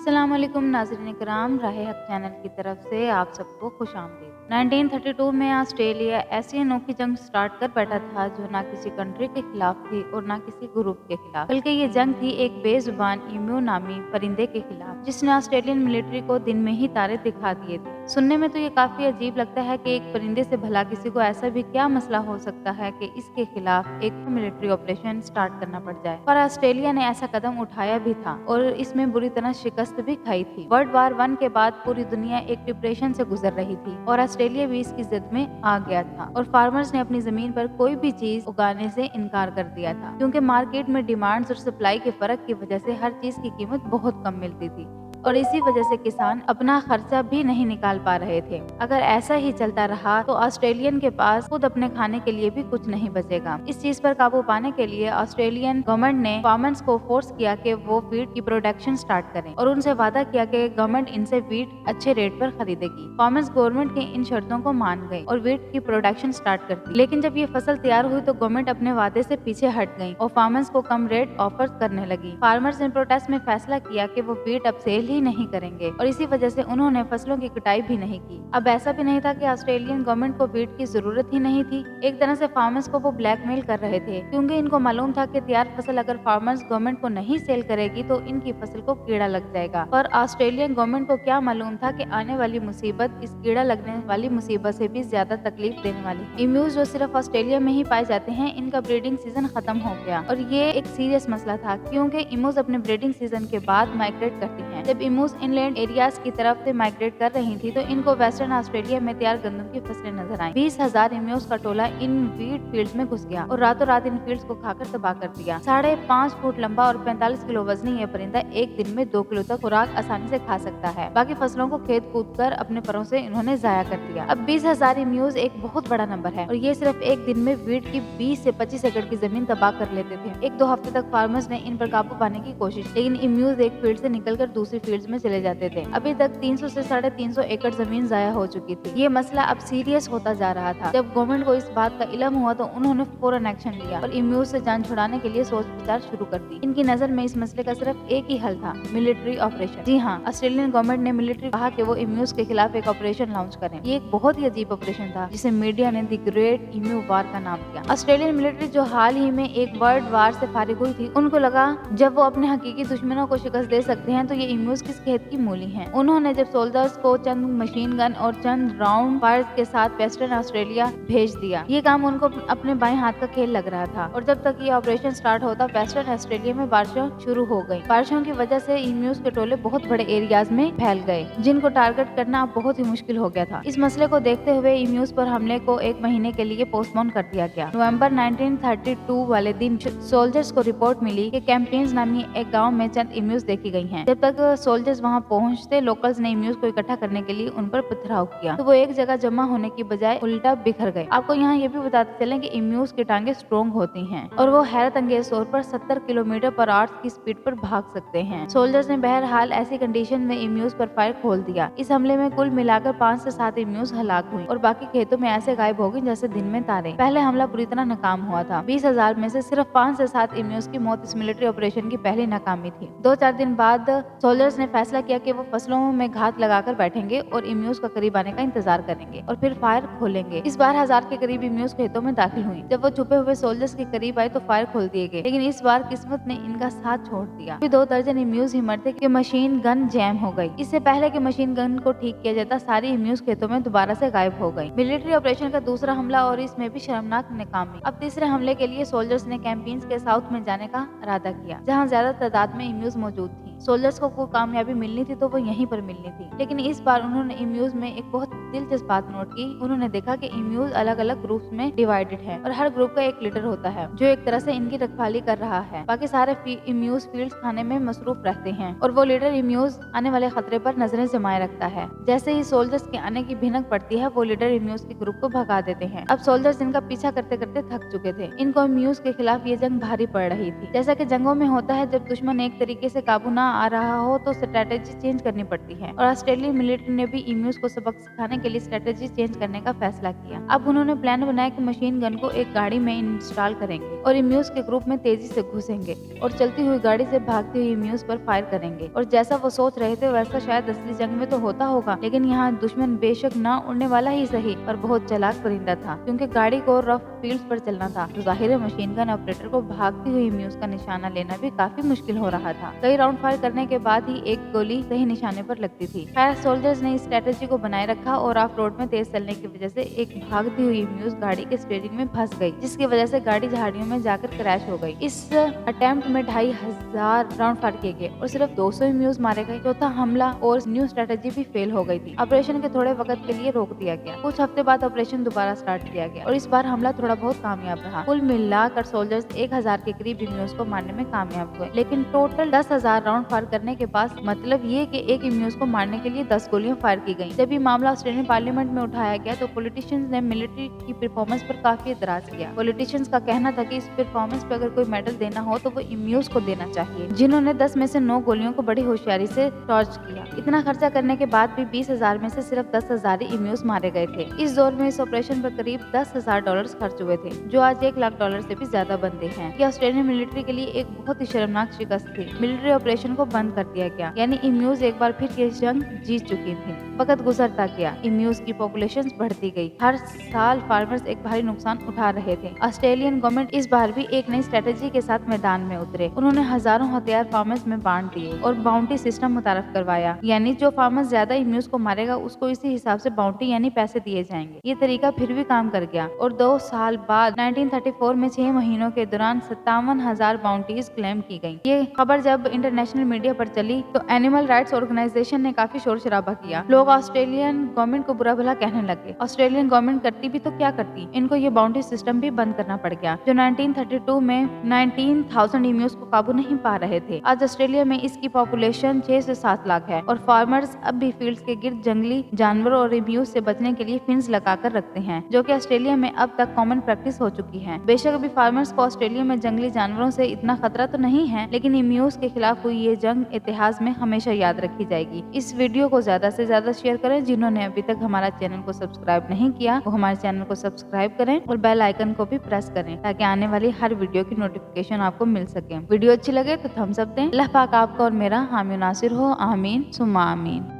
अस्सलाम वालेकुम नाज़रीन इकराम, राह हक चैनल की तरफ से आप सबको खुशामदीद। 1932 में ऑस्ट्रेलिया ऐसी अनोखी जंग स्टार्ट कर बैठा था जो ना किसी कंट्री के खिलाफ थी और ना किसी ग्रुप के खिलाफ, बल्कि ये जंग थी एक बेजुबान ईमू नामी परिंदे के खिलाफ जिसने ऑस्ट्रेलियन मिलिट्री को दिन में ही तारे दिखा दिए थे। सुनने में तो ये काफी अजीब लगता है कि एक परिंदे से भला किसी को ऐसा भी क्या मसला हो सकता है कि इसके खिलाफ एक मिलिट्री ऑपरेशन स्टार्ट करना पड़ जाए। पर ऑस्ट्रेलिया ने ऐसा कदम उठाया भी था और इसमें बुरी तरह शिकस्त भी खाई थी। वर्ल्ड वार 1 के बाद पूरी दुनिया एक डिप्रेशन से गुजर रही थी और ऑस्ट्रेलिया भी इसकी जिद में आ गया था और फार्मर्स ने अपनी जमीन पर कोई भी चीज उगाने से इनकार कर दिया था क्योंकि मार्केट में डिमांड्स और सप्लाई के फर्क की वजह से हर चीज की कीमत बहुत कम मिलती थी और इसी वजह से किसान अपना खर्चा भी नहीं निकाल पा रहे थे। अगर ऐसा ही चलता रहा तो ऑस्ट्रेलियन के पास खुद अपने खाने के लिए भी कुछ नहीं बचेगा। इस चीज पर काबू पाने के लिए ऑस्ट्रेलियन गवर्नमेंट ने फार्मर्स को फोर्स किया कि वो फीड की प्रोडक्शन स्टार्ट करें और उनसे वादा किया कि गवर्नमेंट इनसे वीट अच्छे रेट पर खरीदेगी। फार्मर्स गवर्नमेंट की इन शर्तों को मान गए और वीट की प्रोडक्शन स्टार्ट कर दी। लेकिन जब ये फसल तैयार हुई तो गवर्नमेंट अपने वादे से पीछे हट गई और फार्मर्स को कम रेट ऑफर करने लगी। फार्मर्स ने प्रोटेस्ट में फैसला किया कि वो वीट अब सेल ही नहीं करेंगे और इसी वजह से उन्होंने फसलों की कटाई भी नहीं की। अब ऐसा भी नहीं था कि ऑस्ट्रेलियन गवर्नमेंट को वीट की जरूरत ही नहीं थी। एक तरह से फार्मर्स को वो ब्लैकमेल कर रहे थे क्योंकि इनको मालूम था कि तैयार फसल अगर फार्मर्स गवर्नमेंट को नहीं सेल करेगी तो इनकी फसल को कीड़ा लग जाएगा। पर ऑस्ट्रेलियन गवर्नमेंट को क्या मालूम था कि आने वाली मुसीबत इस कीड़ा लगने वाली मुसीबत से भी ज्यादा तकलीफ देने वाली। इम्यूज जो सिर्फ ऑस्ट्रेलिया में ही पाए जाते हैं, इनका ब्रीडिंग सीजन खत्म हो गया और ये एक सीरियस मसला था क्योंकि इमूज अपने ब्रीडिंग सीजन के बाद माइग्रेट करती हैं। जब इमूज इनलैंड एरियाज की तरफ से माइग्रेट कर रही थी तो इनको वेस्टर्न ऑस्ट्रेलिया में तैयार गंदम की फसलें नजर आई। 20,000 इम्यूज का टोला इन वीट फील्ड्स में घुस गया और रातों रात इन फील्ड्स को खाकर तबाह कर दिया। 5.5 फुट लंबा और 45 किलो वजनी ये परिंदा एक दिन में 2 किलो तक खुराक आसानी से खा सकता है। बाकी फसलों को खेत कूद कर अपने परों से इन्होंने जाया कर दिया। अब 20,000 इम्यूज एक बहुत बड़ा नंबर है और ये सिर्फ एक दिन में वीट की 20 से 25 एकड़ की जमीन तबाह कर लेते थे। 1-2 हफ्ते तक फार्मर्स ने इन पर काबू पाने की कोशिश, लेकिन इम्यूज एक फील्ड से निकलकर दूसरी फील्ड्स में चले जाते थे। अभी तक 300 से 350 एकड़ जमीन जाया हो चुकी थी। ये मसला अब सीरियस होता जा रहा था। जब गवर्नमेंट को इस बात का इल्म हुआ तो उन्होंने फौरन एक्शन लिया और इम्यूज से जान छुड़ाने के लिए सोच विचार शुरू कर दी। इनकी नजर में इस मसले का सिर्फ एक ही हल था, मिलिट्री ऑपरेशन। जी हाँ, ऑस्ट्रेलियन गवर्नमेंट ने मिलिट्री कहा कि वो इम्यूज के खिलाफ एक ऑपरेशन लॉन्च करें। ये एक बहुत ही अजीब ऑपरेशन था जिसे मीडिया ने द ग्रेट इम्यू वार का नाम दिया। ऑस्ट्रेलियन मिलिट्री जो हाल ही में एक वर्ल्ड वार से फारिग हुई थी, उनको लगा जब वो अपने हकीकी दुश्मनों को शिकस्त दे सकते हैं तो ये इम्यूज किस खेत की मूली हैं। उन्होंने जब सोल्जर्स को चंद मशीन गन और चंद राउंड फायर के साथ वेस्टर्न ऑस्ट्रेलिया भेज दिया। ये काम उनको अपने बाएं हाथ का खेल लग रहा था और जब तक ये ऑपरेशन स्टार्ट होता वेस्टर्न ऑस्ट्रेलिया में बारिशों शुरू हो गई। बारिशों की वजह से इम्यूज के टोले बहुत बड़े एरियाज में फैल गए जिनको टारगेट करना अब बहुत ही मुश्किल हो गया था। इस मसले को देखते हुए इम्यूज पर हमले को 1 महीने के लिए पोस्टपोन कर दिया गया। नवंबर 1932 वाले दिन सोल्जर्स को रिपोर्ट मिली कि कैंपेन्स नामी एक गाँव में चंद इम्यूज देखी गई है। जब तक सोल्जर्स वहाँ पहुँचते लोकल्स ने इम्यूज को इकट्ठा करने के लिए उन पर पथराव किया तो वो एक जगह जमा होने की बजाय उल्टा बिखर गए। आपको यहाँ ये भी बताते चलें कि इम्यूज की टांगे स्ट्रॉन्ग होती हैं और वो हैरत अंगेज तौर पर 70 किलोमीटर पर आवर्स की स्पीड पर भाग सकते हैं। सोल्जर्स ने बहरहाल ऐसी कंडीशन में इम्यूज पर फायर खोल दिया। इस हमले में कुल मिलाकर 5 से 7 इम्यूज हलाक हुई और बाकी खेतों में ऐसे गायब हो गई जैसे दिन में तारे। पहले हमला पूरी तरह नाकाम हुआ था। 20,000 में से सिर्फ 5 से 7 इम्यूज की मौत इस मिलिट्री ऑपरेशन की पहली नाकामी थी। 2-4 दिन बाद सोल्जर्स ने फैसला किया कि वो फसलों में घात लगाकर बैठेंगे और इम्यूज का करीब आने का इंतजार करेंगे और फिर फायर खोलेंगे। इस बार 1000 के करीब इम्यूज खेतों में दाखिल हुई। जब वो छुपे हुए सोल्जर्स के करीब आए तो फायर खोल दिए गए, लेकिन इस बार किस्मत ने इनका साथ छोड़ दिया। 2 दर्जन इम्यूज ही मरते कि मशीन गन जैम हो गई। इससे पहले कि मशीन गन को ठीक किया जाता सारी इम्यूज खेतों में दोबारा से गायब हो गई। मिलिट्री ऑपरेशन का दूसरा हमला और इसमें भी शर्मनाक नाकामी। अब तीसरे हमले के लिए सोल्जर्स ने कैंपेन्स के साउथ में जाने का इरादा किया जहाँ ज्यादा तादाद में इम्यूज मौजूद थी। सोल्जर्स को कोई कामयाबी मिलनी थी तो वो यहीं पर मिलनी थी, लेकिन इस बार उन्होंने इम्यूज में एक बहुत दिलचस्प बात नोट की। उन्होंने देखा कि इम्यूज अलग अलग ग्रुप्स में डिवाइडेड है और हर ग्रुप का एक लीडर होता है जो एक तरह से इनकी रखवाली कर रहा है। बाकी सारे इम्यूज फील्ड्स खाने में मसरूफ रहते हैं और वो लीडर इम्यूज आने वाले खतरे पर नजरें जमाए रखता है। जैसे ही सोल्जर्स के आने की भिनक पड़ती है वो लीडर इम्यूज के ग्रुप को भगा देते हैं। अब सोल्जर्स इनका पीछा करते करते थक चुके थे। इनको इम्यूज के खिलाफ ये जंग भारी पड़ रही थी। जैसा कि जंगों में होता है, जब दुश्मन एक तरीके से काबू ना आ रहा हो तो स्ट्रेटेजी चेंज करनी पड़ती है और ऑस्ट्रेलियन मिलिट्री ने भी इम्यूज को सबक सिखाने के लिए स्ट्रेटेजी चेंज करने का फैसला किया। अब उन्होंने प्लान बनाया कि मशीन गन को एक गाड़ी में इंस्टॉल करेंगे और इम्यूज के ग्रुप में तेजी से घुसेंगे और चलती हुई गाड़ी से भागती हुई इम्यूज पर फायर करेंगे। और जैसा वो सोच रहे थे वैसा शायद असली जंग में तो होता होगा, लेकिन यहाँ दुश्मन बेशक ना उड़ने वाला ही सही पर बहुत चालाक परिंदा था, क्योंकि गाड़ी को रफ फील्ड पर चलना था। तो जाहिर है मशीन गन ऑपरेटर को भागती हुई इम्यूज का निशाना लेना भी काफी मुश्किल हो रहा था। कई राउंड फायर करने के बाद ही एक गोली सही निशाने पर लगती थी। खैर सोल्जर्स ने इस स्ट्रेटेजी को बनाए रखा और ऑफ रोड में तेज चलने की वजह से एक भागती हुई इम्यूज गाड़ी के स्टीयरिंग में फंस गई, जिसकी वजह से गाड़ी झाड़ियों में जाकर क्रैश हो गई। इस अटेम्प्ट में 2500 राउंड फायर किए गए और सिर्फ 200 इम्यूज मारे गए। चौथा हमला और न्यू स्ट्रेटेजी भी फेल हो गई थी। ऑपरेशन के थोड़े वक्त के लिए रोक दिया गया। कुछ हफ्ते बाद ऑपरेशन दोबारा स्टार्ट किया गया और इस बार हमला थोड़ा बहुत कामयाब रहा। कुल मिलाकर सोल्जर्स 1000 के करीब इम्यूज को मारने में कामयाब हुए, लेकिन टोटल 10,000 राउंड फायर करने के बाद मतलब ये कि एक इम्यूज को मारने के लिए 10 गोलियां फायर की गई। जब ये मामला ऑस्ट्रेलियन पार्लियामेंट में उठाया गया तो पॉलिटिशियंस ने मिलिट्री की परफॉर्मेंस पर काफी एतराज किया। पॉलिटिशियंस का कहना था कि इस परफॉर्मेंस पे अगर कोई मेडल देना हो तो वो इम्यूज को देना चाहिए, जिन्होंने 10 में से 9 गोलियों को बड़ी होशियारी से टॉर्च किया। इतना खर्चा करने के बाद भी 20,000 में से सिर्फ 10,000 ही इम्यूज मारे गए थे। इस दौर में इस ऑपरेशन पर करीब $10,000 खर्च हुए थे, जो आज $1,00,000 से भी ज्यादा बनते हैं। ये ऑस्ट्रेलियन मिलिट्री के लिए एक बहुत ही शर्मनाक शिकस्त थी। मिलिट्री ऑपरेशन को बंद कर दिया गया, यानी इम्यूज एक बार फिर ये जंग जीत चुकी थी। वक्त गुजरता गया, इम्यूज की पॉपुलेशन बढ़ती गई। हर साल फार्मर्स एक भारी नुकसान उठा रहे थे। ऑस्ट्रेलियन गवर्नमेंट इस बार भी एक नई स्ट्रेटेजी के साथ मैदान में उतरे। उन्होंने हजारों हथियार फार्मर्स में बांट दिए और बाउंटी सिस्टम मुतारफ करवाया, यानी जो फार्मर्स ज्यादा इम्यूज को मारेगा उसको इसी हिसाब से बाउंटी यानी पैसे दिए जाएंगे। ये तरीका फिर भी काम कर गया और 2 साल बाद 1934 में 6 महीनों के दौरान 57,000 बाउंटीज क्लेम की गई। ये खबर जब इंटरनेशनल मीडिया पर चली तो एनिमल राइट्स ऑर्गेनाइजेशन ने काफी शोर शराबा किया। लोग ऑस्ट्रेलियन गवर्नमेंट को बुरा भला कहने लगे। ऑस्ट्रेलियन गवर्नमेंट करती भी तो क्या करती, इनको ये बाउंड्री सिस्टम भी बंद करना पड़ गया, जो 1932 में 19,000 इम्यूज को काबू नहीं पा रहे थे। आज ऑस्ट्रेलिया में इसकी पॉपुलेशन 6 से 7 लाख है और फार्मर्स अब भी फील्ड्स के गिर्द जंगली जानवरों और इम्यूज से बचने के लिए फिंस लगाकर रखते हैं, जो कि ऑस्ट्रेलिया में अब तक कॉमन प्रैक्टिस हो चुकी है। बेशक अभी फार्मर्स को ऑस्ट्रेलिया में जंगली जानवरों से इतना खतरा तो नहीं है, लेकिन इम्यूज के खिलाफ हुई ये जंग इतिहास में हमेशा याद रखी जाएगी। इस वीडियो को ज्यादा से ज्यादा शेयर करें। जिन्होंने अभी तक हमारा चैनल को सब्सक्राइब नहीं किया वो हमारे चैनल को सब्सक्राइब करें और बेल आइकन को भी प्रेस करें, ताकि आने वाली हर वीडियो की नोटिफिकेशन आपको मिल सके। वीडियो अच्छी लगे तो थम्स अप दें। अल्लाह पाक आपका और मेरा हामी नासिर हो। आमीन सुम्मा आमीन।